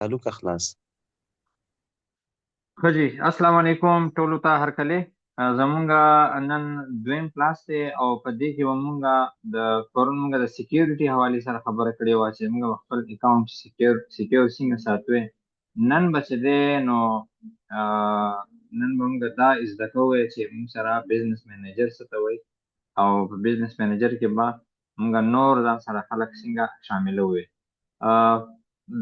تعلق خلاص. ښه جی السلام علیکم ټولو ته هرکلی. زمونږه نن دویم کلاس دی او په دې کې به مونږه د سکیورټي حوالې سره خبره کړې وه چې مونږ به خپل اکاونټ سکیور څنګه ساتو. نن به چې دی نو نن به مونږ دا زده کوو چې مونږ سره بزنس مینیجر څه ته وایي او په بزنس مینیجر کې به مونږ نور ځان سره خلک څنګه شاملوو.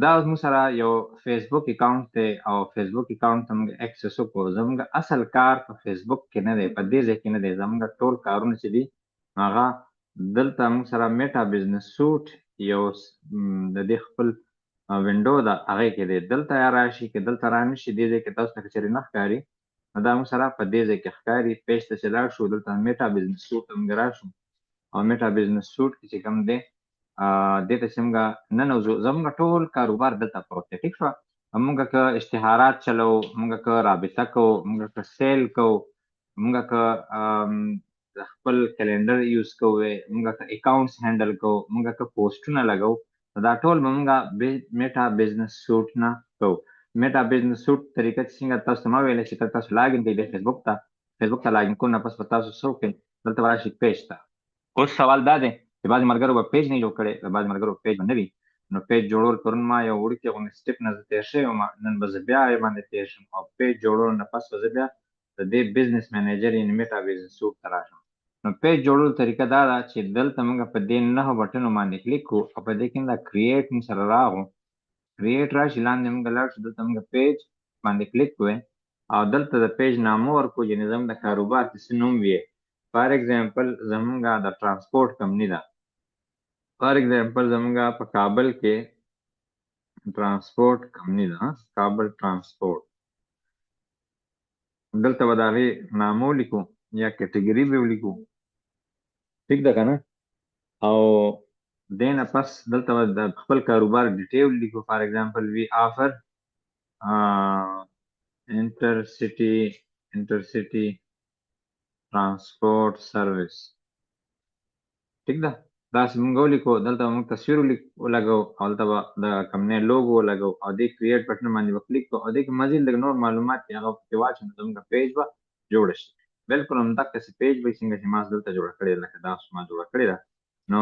دا موږ سره یو فیسبوک اکاونټ دی او فیسبوک اکاونټ ته موږ اکسس وکړو. زموږ اصل کار په فیسبوک کې نه دی، په دې ځای کې نه دی. زموږ ټول کارونه چې دي هغه دلته موږ سره میټا بزنس سوټ یو د دې خپل وینډو ده هغې کې دی. دلته راشي که دلته رانشي دې ځای کې تاسو ته که چېرې نه ښکاري نو دا موږ سره په دې ځای کې ښکاري. پیج ته چې لاړ شو دلته میټا بزنس سوټ ته موږ راشو او میټا بزنس سوټ کې چې کوم دی دې ته چې موږ ننوځو زموږ ټول کاروبار دلته پروت دی. ټیک شوه. موږ که اشتهارات چلو، موږ که رابطه کوو، موږ که سیل کوو، موږ که خپل کلندر یوز کوو، موږ که اکاونټس هینډل کوو، موږ که پوسټونه لګو، دا ټول به موږ میټا بزنس سوټ نه کوو. میټا بزنس سوټ طریقه چې څنګه تاسو ته ما ویلی چې کله تاسو لاګین کوئ فیسبوک ته لاګین کړو نه پس به تاسو څه وکړئ، دلته به راشئ پیج ته. اوس سوال دا دی چې بعضې ملګرو به پیج نه جوړ کړی، بعضې ملګرو پیج به نه وي. نو پیج جوړول پرون ما یو وړوکې غوندې سټپ نه زه تېر شوی وم، نن به زه بیا یې باندې تېر شم او پیج جوړولو نه پس به زه بیا د دې بزنس مینیجر یعنې میټا بزنس سوټ ته راشم. نو پیج جوړولو طریقه دا ده چې دلته موږ په دې 9 بټنو باندې کلیک کړو او په دې کې دا کریټ موږ سره راغو. کریټ راشي لاندې موږ لاړ شو دلته موږ پیج باندې کلیک کوئ او دلته د پیج نامه ورکړو یعنې زموږ د کاروبار چې څه نوم وي. فار ایگزامپل زموږ د ټرانسپورټ کمپني ده. فار ایگزامپل زموږ په کابل کې ټرانسپورټ کمپني ده، کابل ټرانسپورټ. دلته به د هغې نامه ولیکو یا کټګري به ولیکو. ټیک ده که نه؟ او دې نه پس دلته به د خپل کاروبار ډیټیل لیکو. فار ایگزامپل وی آفر انټرسټي ټرانسپورټ سروس. ټیک ده؟ داسې مونږ ولیکو. دلته به مونږ تصویر ولګو او دلته به د کمپنۍ لوګو ولګو او دې کریټ بټن باندې به کلیک کوو او دې کې مزید لږ نور معلومات دي هغه پکې واچوو نو زموږ پیج به جوړه شي. بلکل همدقسې پیج به څنګه چې ما دلته جوړه کړې ده لکه داسې ما جوړه کړې ده. نو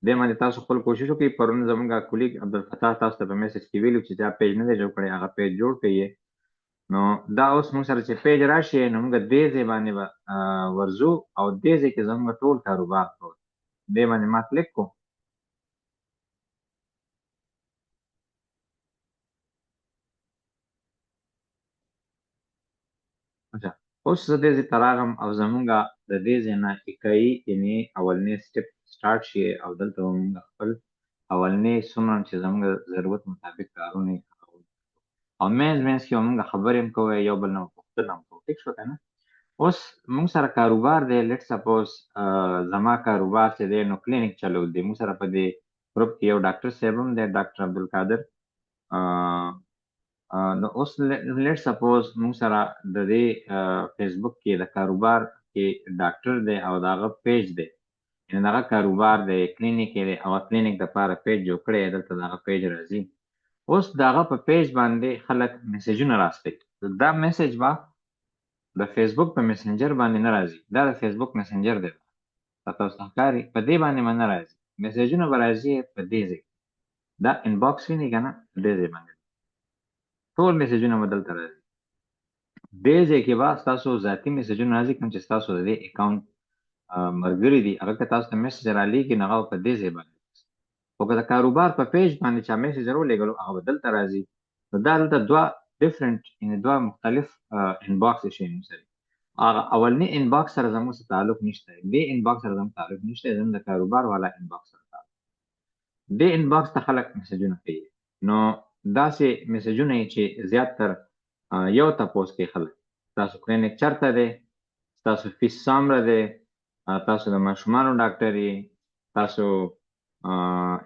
دې باندې تاسو خپل کوشش وکړئ. پرون زموږ کولیګ عبدالفتاح تاسو ته په میسج کې ویلي چې دا پیج نه دی جوړ کړی، هغه پیج جوړ کړئ. نو دا اوس موږ سره چې پیج راشي نو موږ دې ځای باندې به ورځو او دې ځای کې زموږ ټول کاروبار پروت. دې باندې ما کلیک کو. اوس زه دې ځای ته راغلم او زموږ د دې ځای نه اکایي یعنې اولنی سټپ سټارټ شي او دلته به موږ خپل اولنی څومره چې زموږ ضرورت مطابق کارونه یې کوو او منځ منځ کې به موږ خبرې هم کوو، یو بل نه به پوښتنه هم کوو. ټیک شوه که نه؟ اوس موږ سره کاروبار دی. لیټ سپوز زما کاروبار چې دی نو کلینیک چلول دی. موږ سره په دې ګروپ کې یو ډاکټر صاحب هم دی، ډاکټر عبدالقادر. نو اوس لیټ سپوز موږ سره د دې فیسبوک کې د کاروبار کې ډاکټر دی او د هغه پیج دی، یعنې د هغه کاروبار دی، کلینیک یې دی او کلینیک دپاره پیج جوړ کړی دی. دلته د هغه پیج راځي. اوس د هغه په پیج باندې خلک میسیجونه راستوي. دا میسیج به د فیسبوک په میسنجر باندې نه راځي، دا د فیسبوک میسنجر دی. تاسو ته ښکاري په دې باندې به نه راځي. میسیجونه به راځي په دې ځای دا انباکس وینئ که نه دې ځای باندې ټول میسیجونه به دلته راځي. دې ځای کې به ستاسو ذاتي میسیجونه راځي کوم چې ستاسو د دې اکاونټ ملګري دي. هغه که تاسو ته میسیج رالیږي نو هغه به په دې ځای باندې خو که د کاروبار په پیج باندې چا میسیج راولېږلو هغه به دلته راځي. نو دا دلته دوه ډفرنټ یعنې دوه مختلف انباکس شي سره. هغه اولنی انباکس سره زموږ سره تعلق نشته، دې انباکس سره زموږ تعلق نشته، زموږ د کاروبار والا انباکس سره تعلق. دې انباکس ته خلک میسیجونه کوي. نو داسې میسیجونه چې زیاتتر یو تپوس کوي خلک، تاسو کلینیک چېرته دی، ستاسو فیس څومره دی، تاسو د ماشومانو ډاکټر یې، تاسو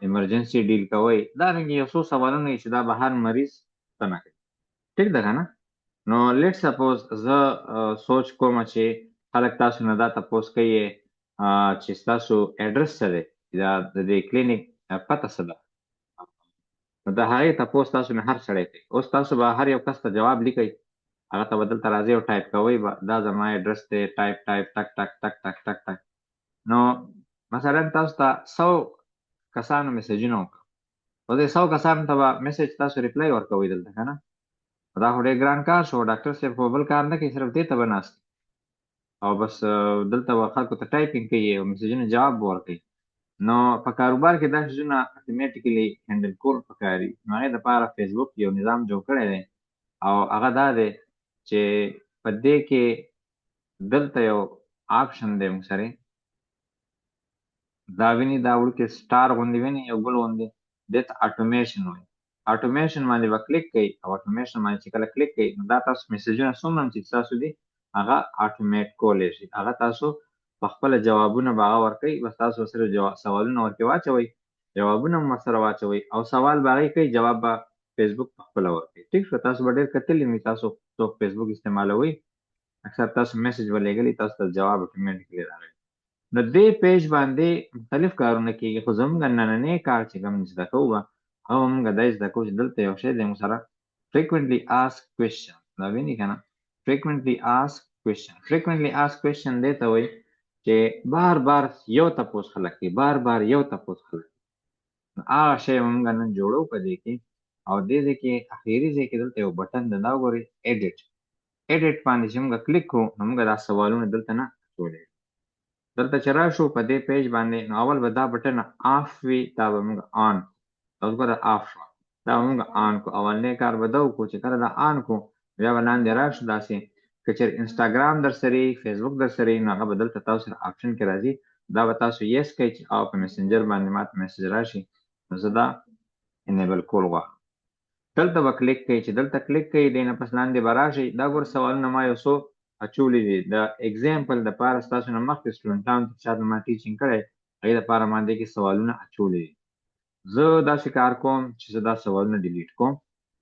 ایمرجنسي ډیل کوئ. دارنګې یو څو سوالونه چې دا به هر مریض تنه کوي. ټیک ده که نه؟ نو لیټ سپوز زه سوچ کوم چې خلک تاسو نه دا تپوس کوي چې ستاسو ایډرس څه دی، د دې کلینیک پته څه ده. نو د هغې تپوس تاسو نه هر سړی کوي. اوس تاسو به هر یو کس ته جواب لیکئ، هغه ته به دلته راځئ او ټایپ کوئ به دا زما اډرس دی، ټایپ ټایپ ټک ټک ټک ټک ټک ټک. نو مثلا تاسو ته 100 کسانو میسجونه وکړه، او دې 100 کسانو ته به میسج تاسو ریپلای ورکوئ دلته که نه. دا خو ډېر ګران کار شو. ډاکټر صاحب خو بل کار نه کوي، صرف دې ته به ناست او بس دلته به خلکو ته ټایپینګ کوي او میسجونه جواب به ورکوي. نو په کاروبار کې دا شیزونه اتوماتیکلی هینډل کول پکار دي. نو هغې دپاره فیسبوک یو نظام جوړ کړی دی او هغه دا دی چې په دې کې دلته یو آپشن دی موږ سره دا ویني، دا وړوکی سټار غوندې ویني یو ګل غوندې، دې ته اټومیشن وایي. اټومیشن باندې به کلیک کوئ او اټومیشن باندې چې کله کلیک کوئ نو دا تاسو میسجونه څومره چې ستاسو دي هغه اټومیټ کولی شي. هغه تاسو په خپله جوابونه به هغه ورکوئ، بس تاسو صرف سوالونه ورکې واچوئ، جوابونه هم ورسره واچوئ او سوال به هغې کوي، جواب به فیسبوک پخپله ورکوي. ټیک شوه. تاسو به ډېر کتلي وي، تاسو څوک فیسبوک استعمالوئ اکثر تاسو میسج به لیږلي، تاسو ته جواب اټومیټیکلی راغلی. نو دې پیج باندې مختلف کارونه کېږي، خو زموږ نننی کار چې کوم زده کوو به هغه به موږ دا زده کوو چې دلته یو شی دی موږ سره frequently asked question. دا ویني که نه frequently asked question. frequently asked question دې ته وایي چې بار بار یو تپوس خلک کوي، بار بار یو تپوس خلک کوي. نو هغه شی به موږ نن جوړو په دې کې، او دې ځای کې اخري ځای کې دلته یو بټن دی، دا وګورئ ایډیټ. ایډیټ باندې چې موږ کلیک کړو نو موږ دا سوالونه دلته نه اچولی. دلته چې راشو په دې پیج باندې نو اول به دا بټن آف وي، دا به موږ آن، اوس ګوره آف شوه، دا به موږ آن کړو. اولنی کار به دا وکړو چې کله دا آن کړو بیا به لاندې راشو داسې که چېرې انسټاګرام در سره وي، فیسبوک در سره وي نو هغه به دلته تاسو سره آپشن کې راځي، دا به تاسو یس کوئ چې او په میسنجر باندې ماته میسج راشي نو زه دا انیبل کول غواړم. دلته به کلیک کوئ، چې دلته کلیک کوئ دی نه پس لاندې به راشئ. دا ګوره سوالونه ما یو څو اچولی دي، د اگزامپل دپاره ستاسو نه مخکې سټوډنټانو ته چا ته ما ټیچینګ کړی هغې دپاره ما دې کې سوالونه اچولی دي. زه داسې کار کوم چې زه دا سوالونه ډیلیټ کوم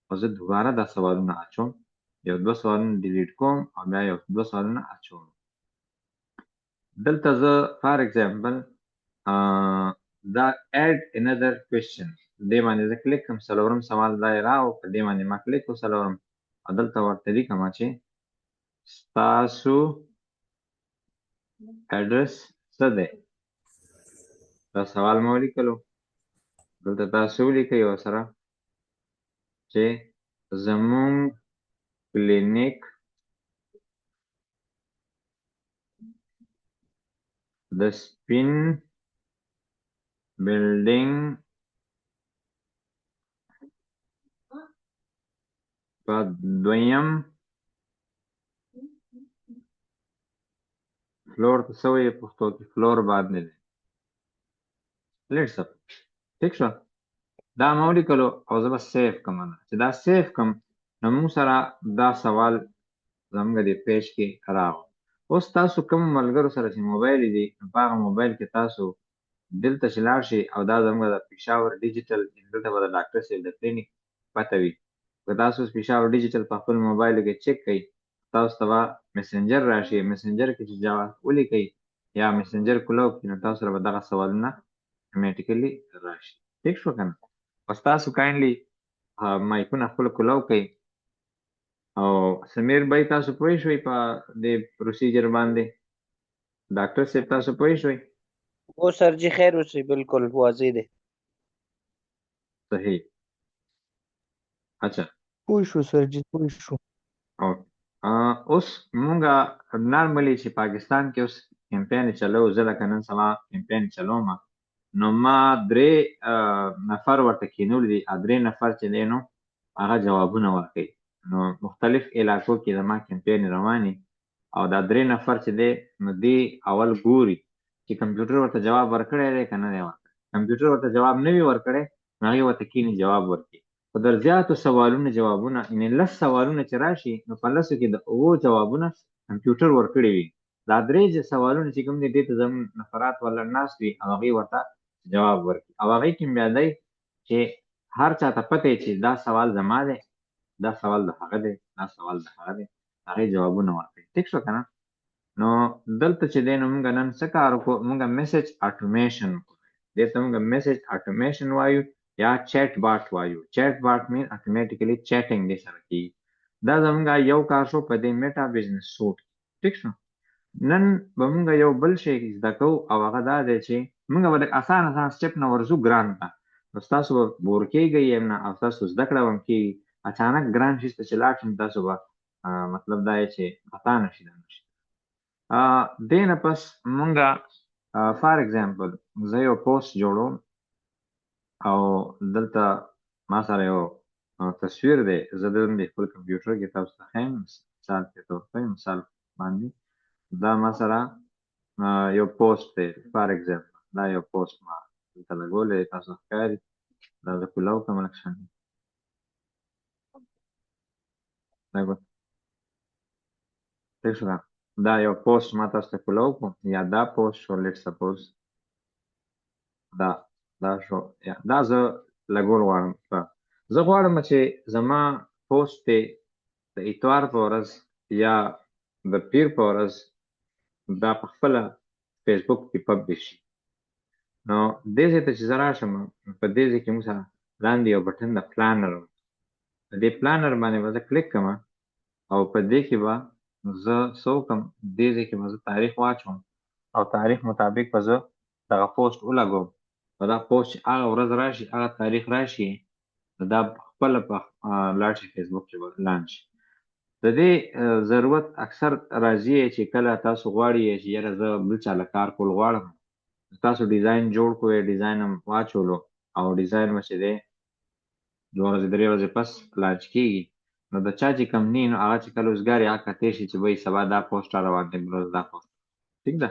او زه دوباره دا سوالونه اچوم، یو دوه سوالونه ډیلیټ کوم او بیا یو دوه سوالونه اچوم. دلته زه فار اگزامپل دا add another question دې باندې زه کلیک کوم، څلورم سوال دا یې راو، په دې باندې ما کلیک کړو څلورم، او دلته ورته لیکم چې ستاسو اډرس څه دی. دا سوال مو ولیکلو، دلته تاسو ولیکئ ورسره چې زموږ کلینیک د سپین بلډینګ په دویم فلور ته څه وایي پښتو کې فلور باندې دی. لیټس اپ ټیک شوه. دا مو ولیکلو او زه به سیف کړم. چې دا سیف کړم نو موږ سره دا سوال زموږ دې پیج کې راغی. اوس تاسو کوم ملګرو سره چې موبایل دي په هغه موبایل کې تاسو دلته چې لاړ شئ او دا زموږ د پېښور ډیجیټل، دلته به د ډاکټر صاحب د کلینیک پته وي. که تاسو پېښور ډیجیټل په خپل موبایل کې چک کړئ تاسو ته به مسنجر راشي، مسنجر کې چې جواب ولیکئ یا مسنجر کلو کړئ نو تاسو سره به دغه سوالونه اټومیټیکلی راشي. ټیک شو که نه؟ اوس تاسو کاینډلي مایکونه خپل کلو کړئ. او سمیر بھائی تاسو پوه شوئ په دې پروسیجر باندې؟ ډاکټر صاحب تاسو پوه شوئ؟ वो सर जी खैर उसे बिल्कुल वाज़ेह है। صحیح. اچھا پوه شو سر جی پوه شو. اوس مونږه نارملی چې پاکستان کې اوس کمپین چلو، زه لکه نن سبا کمپین چلوم نو ما 3 نفر ورته کینولي دي، 3 نفر چې دی نو هغه جوابونه ورکوي. نو مختلف علاقو کې زما کمپین رواني او دا 3 نفر چې دی نو دی اول ګوري چې کمپیوټر ورته جواب ورکړی دی که نه دی ورکړی. کمپیوټر ورته جواب نه وي ورکړی نو هغې ورته کیني جواب ورکړي. په در زیاتو سوالونه جوابونه یعنې 10 سوالونه چې راشي نو په 10 کې د 7 جوابونه کمپیوټر ورکړي وي. دا 3 سوالونه چې کوم دي دې ته زموږ نفرات ولاړ ناست وي او هغې ورته جواب ورکړي او هغې کې بیا دی چې هر چا ته پته چې دا سوال زما دی، دا سوال د هغه دی، دا سوال د هغه دی، هغې جوابونه ورکړي. ټیک شو که نه؟ نو دلته چې دی نو موږ نن څه کار وکړو؟ موږ میسج اټومیشن وکړو. دې ته موږ میسج اټومیشن وایو یا چیټ باټ وایو. چیټ باټ مین اتوماتیکلی چیټینګ دې سره کیږي. دا زمونږ یو کار شو په دې میټا بزنس سوټ. ټیک شو. نن به مونږ یو بل شی زده کوو او هغه دا دی چې مونږ به د اسان سټپ نه ورځو ګران ته. نو ستاسو به بور کېږئ یم نه او ستاسو زده کړه به هم کېږي. اچانک ګران شي ته چې لاړ شم تاسو به مطلب دا یې چې خطا نه شي. دې نه پس مونږه فار ایگزامپل زه یو پوسټ جوړوم او دلته ما سره یو تصویر دی. زه دلته خپل کمپیوټر کې تاسو ته ښیم. مثال کې طور په مثال باندې دا ما سره یو پوسټ دی. فار ایگزامپل دا یو پوسټ ما دلته لګولی تاسو ښکاري. دا زه کولاو کړم لږ شان ٹھیک شو. دا یو پوسټ ما تاسو ته کولاو کړم یا دا پوسټ شو. لیټ سپوز دا شو. یا دا زه لګول غواړم. زه غواړم چې زما پوسټ دی د اتوار په ورځ یا د پیر په ورځ دا په خپله فیسبوک کې پبلیش شي. نو دې ځای ته چې زه راشم په دې ځای کې موږ سره لاندې یو بټن د پلانر و. په دې پلانر باندې به زه کلیک کړم او په دې کې به زه څه وکړم دې ځای کې به زه تاریخ واچوم او تاریخ مطابق به زه دغه پوسټ ولګوم. او دا پوسټ چې هغه ورځ راشي هغه تاریخ راشي دا خپله په لاړ شي فیسبوک کې به لانچ شي. د دې ضرورت اکثر راځي چې کله تاسو غواړئ چې یاره زه بل چا له کار کول غواړم. تاسو ډیزاین جوړ کړئ ډیزاین هم واچولو او ډیزاین به چې دی 2 ورځې 3 ورځې پس لانچ کېږي. نو د چا چې کمپني نو هغه چې کله اوسګار هغه کتی شي چې وایي سبا دا پوسټ را روان دی بل ورځ دا پوسټ. ټیک ده.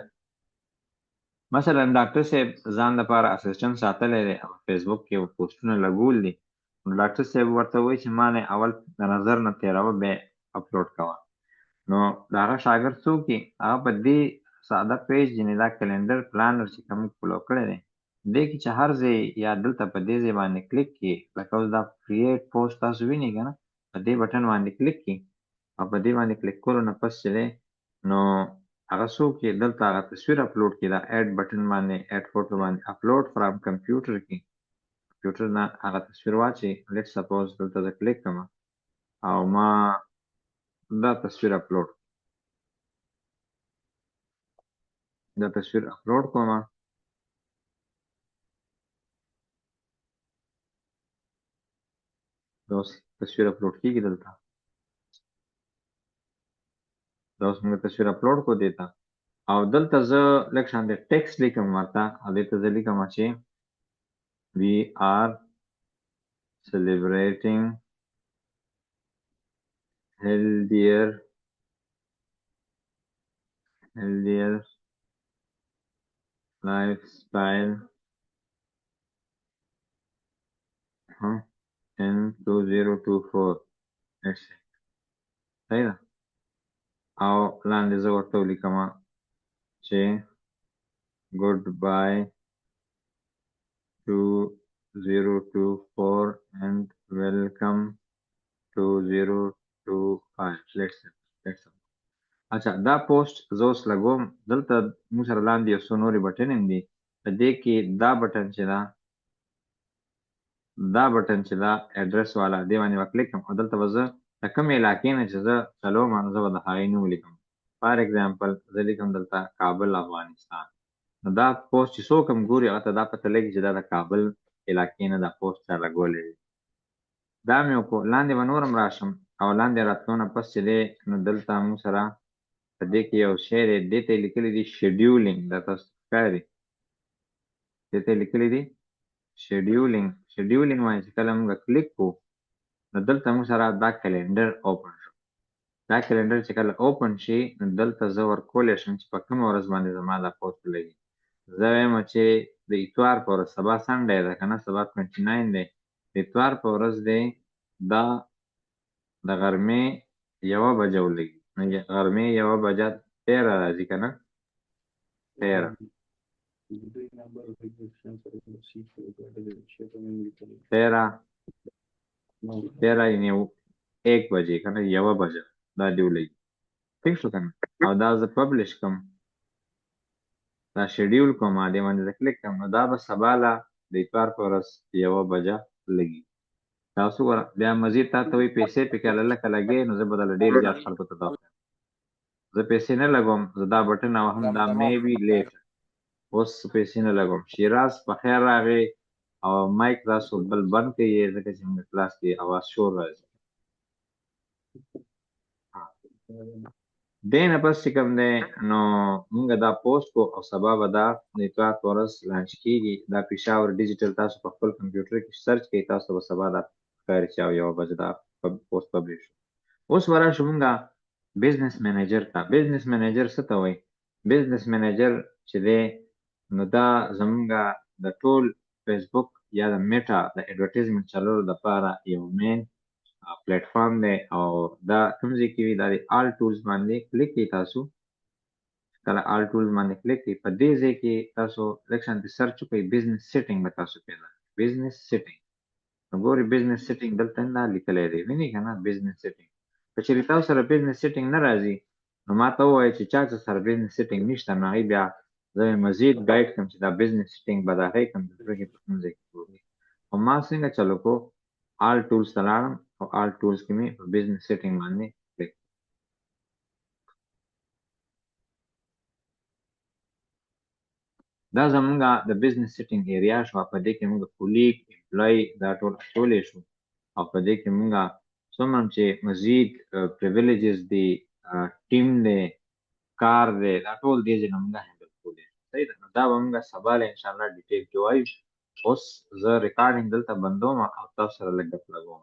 مثلا ډاکټر صاحب ځان لپاره اسسټنټ ساتلی دی او فیسبوک کې پوسټونه لګول دي. نو ډاکټر صاحب ورته وایي چې ما نه اول د نظر نه تېروه بیا اپلوډ کوه. نو د هغه شاګرد څوک دی هغه په دې ساده پیج یعنې دا کلنډر پلانر چې کوم فلو کړی دی دې کې چې هر ځای یا دلته په دې ځای باندې کلیک کړي لکه اوس دا کریټ پوسټ تاسو وینئ که نه په دې بټن باندې کلیک کړي او په دې باندې کلیک کولو نه پس چې دی نو هغه څوک چې دلته هغه تصویر اپلوډ کړي دا ایډ بټن باندې ایډ فوټو باندې اپلوډ فرام کمپیوټر کې کمپیوټر نه هغه تصویر واچي. لیټ سپوز دلته زه کلیک کړم او ما دا تصویر اپلوډ کوم. دا اوس تصویر اپلوډ کېږي دلته. دا اوس موږ تصویر اپلوډ کو دې ته او دلته زه لږ شان د ټیکسټ لیکم ورته او دې ته زه لیکم چې we are celebrating healthier lifestyle in 2024. صحیح ده. او لاندې زه ورته ولیکم چې ګډ بای 2024 and welcome 2025. اچھا دا پوسټ زه اوس لګوم. دلته موږ سره لاندې یو څو نورې بټن هم دي. په دې کې دا بټن چې دا اډرس والا دې باندې به کلیک کړم او دلته به زه د کومې علاقې نه چې زه چلوم نو زه به د هغې نوم ولیکم. فار ایگزامپل زه لیکم دلته کابل افغانستان. نو دا پوسټ چې څوک هم ګوري هغه ته دا پته لګي چې دا د کابل علاقې نه دا پوسټ چا لګولی دی. دا مې وکړو. لاندې به نور هم راشم او لاندې راتلو نه پس چې دی نو دلته موږ سره په دې کې یو شی دی دې ته یې لیکلی دي شیډیولینګ. دا تاسو ښکاري دې ته یې لیکلی دي شیډیولینګ باندې چې کله موږ کلیک کړو نو دلته موږ سره دا کلنډر اوپن شو. دا کلنډر چې کله اوپن شي نو دلته زه ورکولی شم چې په کومه ورځ باندې زما دا پوسټ ولګي. زه وایم چې د اتوار په ورځ سبا سنډی ده که نه سبا 29 دی. د اتوار په ورځ دی دا د غرمې 1 بجه ولګي. نو غرمې 1 بجه 13 راځي که نه 13 یعنې 1 بجې که نه 1 بجه دا دې ولګي. ټیک شو که نه. او دا زه پبلش کړم دا شیډیول کوم دې باندې زه کلیک کړم نو دا به سبا له د اتوار په ورځ 1 بجه لګي. تاسو ګوره بیا مزید تا ته وایي پیسې پکې لکه لګې نو زه به درله ډېر زیات خلکو ته دا وښیم. زه پیسې نه لګوم، زه دا بټن وهم دا مې بي لیټ، اوس پیسې نه لګوم. شیراز په خیر راغی او مایک تاسو بل بند کړئ ځکه چې موږ کلاس کې اواز شور راځي. دې نه پس چې کوم دی نو موږ دا پوسټ کو او سبا به دا د اتوار په ورځ لانچ کېږي. دا پېښور ډیجیټل تاسو په خپل کمپیوټر کې سرچ کوئ، تاسو به سبا دا ښکاري چې 1 بجه دا پوسټ پبلیش شو. اوس به راشو موږ بزنس منیجر ته. بزنس منیجر څه ته وایي؟ بزنس منیجر چې دی نو دا زمونږ د ټول فیسبوک یا د میټا د ایډورټیزمنټ چلولو دپاره یو مین پلیټ فارم دی او دا کوم ځای کې وي دا د آل ټولز باندې کلیک کړئ. تاسو کله آل ټولز باندې کلیک کړئ په دې ځای کې تاسو لږ شانتې سرچ وکړئ بزنس سیټینګ به تاسو پیدا کړئ. بزنس سیټینګ نو ګورئ بزنس سیټینګ دلته دا لیکلی دی وینئ که نه بزنس سیټینګ. که چېرې تاسو سره بزنس سیټینګ نه راځي نو ما ته ووایئ چې چا چې سره بزنس سیټینګ نشته نو هغوی بیا زه مزید ګایډ کړم چې دا بزنس سیټینګ به د هغې کمپیوټر کې په کوم ځای کې جوړوي. او ما څنګه چلو کو آل ټولز ته لاړم او آل ټولز کې مې په بزنس سیټینګ باندې کلیک. دا زمونږ د بزنس سیټینګ ایریا شوه. په دې کې موږ کولیګ امپلای دا ټول اچولی شو او په دې کې موږ څومره چې مزید پریویلیجز دي ټیم دی کار دی دا ټول دې ځای نه موږ هینډل کولی شو. صحیح ده. نو دا به موږ سبا له انشاءالله ډیټیل کې وایو. اوس زه ریکارډینګ دلته بندوم او تاسو سره لږ ګپ لګوم.